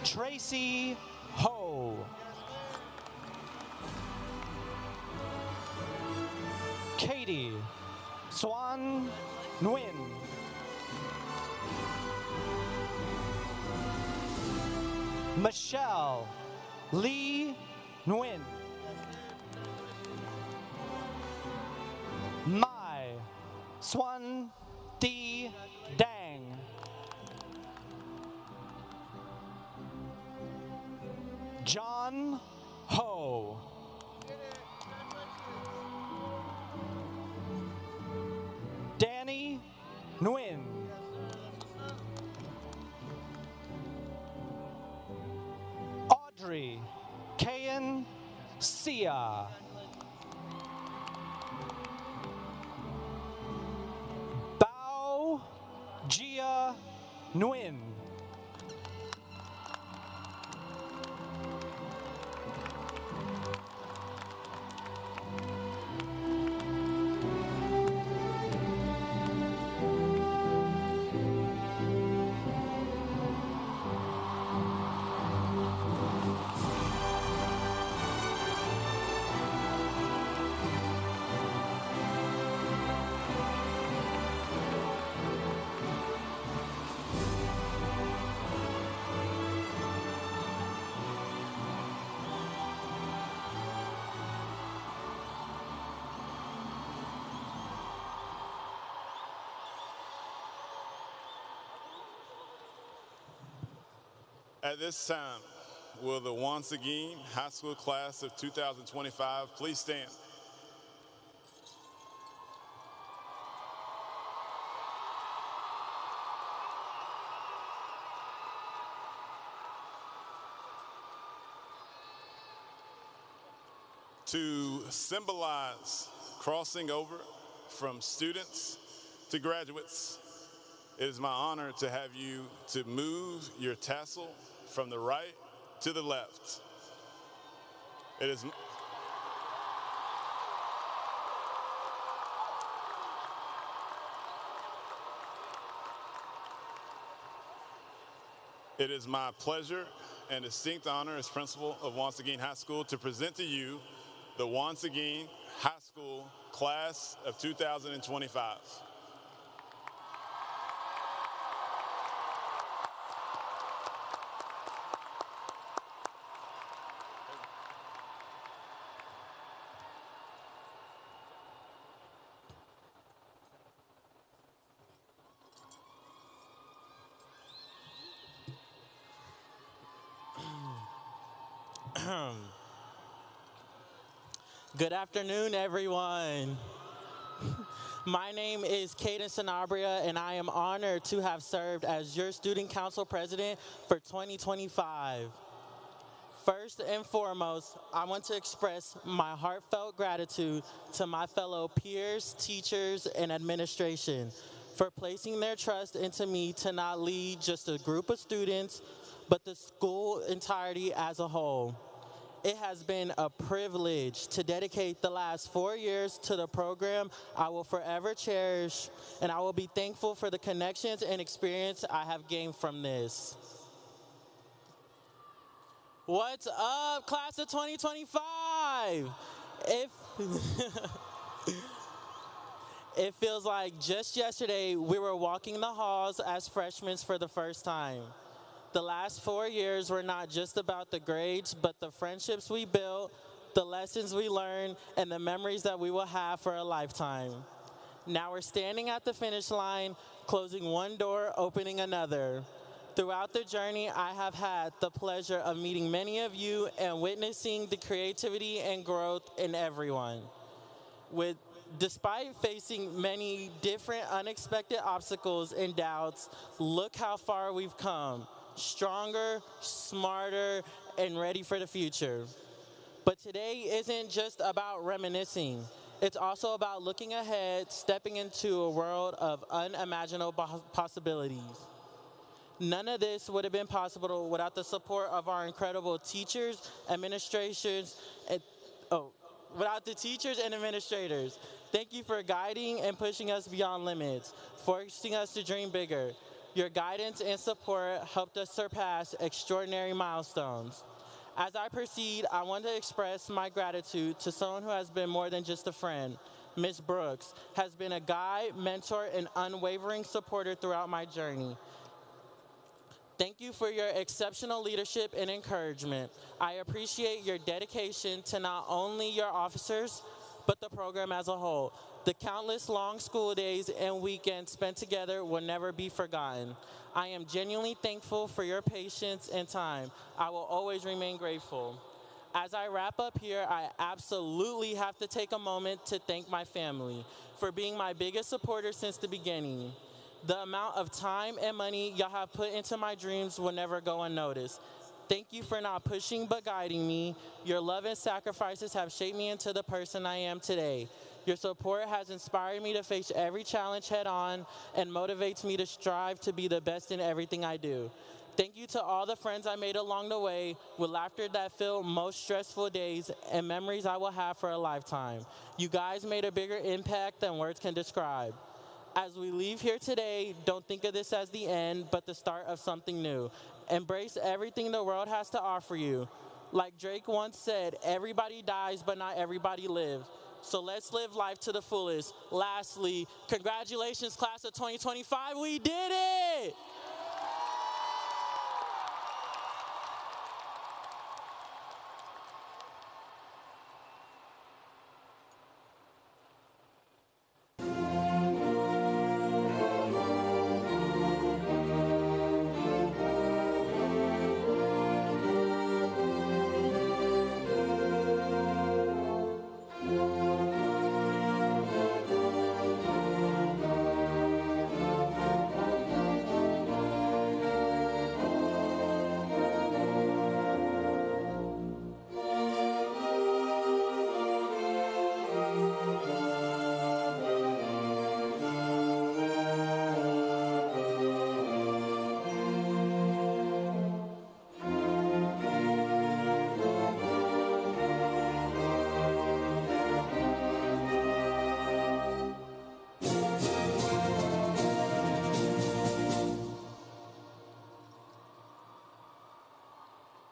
Speaker 7: Tracy Ho. Katie Swan Nguyen. Michelle Lee Nguyen. Nguyen. Audrey Kayan Sia. Bao Gia Nguyen.
Speaker 6: At this time, will the Seguin High School class of 2025 please stand? To symbolize crossing over from students to graduates, it is my honor to have you to move your tassel from the right to the left. It is my pleasure and distinct honor as principal of Seguin High School to present to you the Seguin High School class of 2025.
Speaker 8: Good afternoon, everyone. My name is Caden Sanabria, and I am honored to have served as your Student Council President for 2025. First and foremost, I want to express my heartfelt gratitude to my fellow peers, teachers, and administration for placing their trust into me to not lead just a group of students, but the school entirety as a whole. It has been a privilege to dedicate the last 4 years to the program I will forever cherish, and I will be thankful for the connections and experience I have gained from this. What's up, class of 2025? It feels like just yesterday we were walking the halls as freshmen for the first time. The last 4 years were not just about the grades, but the friendships we built, the lessons we learned, and the memories that we will have for a lifetime. Now we're standing at the finish line, closing one door, opening another. Throughout the journey, I have had the pleasure of meeting many of you and witnessing the creativity and growth in everyone. Despite facing many different unexpected obstacles and doubts, look how far we've come. Stronger, smarter, and ready for the future. But today isn't just about reminiscing. It's also about looking ahead, stepping into a world of unimaginable possibilities. None of this would have been possible without the support of our incredible teachers, without the teachers and administrators. Thank you for guiding and pushing us beyond limits, forcing us to dream bigger. Your guidance and support helped us surpass extraordinary milestones. As I proceed, I want to express my gratitude to someone who has been more than just a friend. Ms. Brooks has been a guide, mentor, and unwavering supporter throughout my journey. Thank you for your exceptional leadership and encouragement. I appreciate your dedication to not only your officers, but the program as a whole. The countless long school days and weekends spent together will never be forgotten. I am genuinely thankful for your patience and time. I will always remain grateful. As I wrap up here, I absolutely have to take a moment to thank my family for being my biggest supporter since the beginning. The amount of time and money y'all have put into my dreams will never go unnoticed. Thank you for not pushing but guiding me. Your love and sacrifices have shaped me into the person I am today. Your support has inspired me to face every challenge head on and motivates me to strive to be the best in everything I do. Thank you to all the friends I made along the way, with laughter that filled most stressful days and memories I will have for a lifetime. You guys made a bigger impact than words can describe. As we leave here today, don't think of this as the end, but the start of something new. Embrace everything the world has to offer you. Like Drake once said, everybody dies, but not everybody lives. So let's live life to the fullest. Lastly, congratulations, class of 2025, we did it!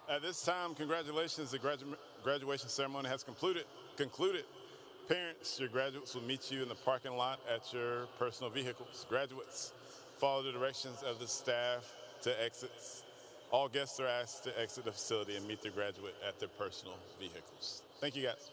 Speaker 6: At this time, congratulations, the graduation ceremony has concluded. Parents, your graduates will meet you in the parking lot at your personal vehicles. Graduates, follow the directions of the staff to exits. All guests are asked to exit the facility and meet their graduate at their personal vehicles. Thank you, guys.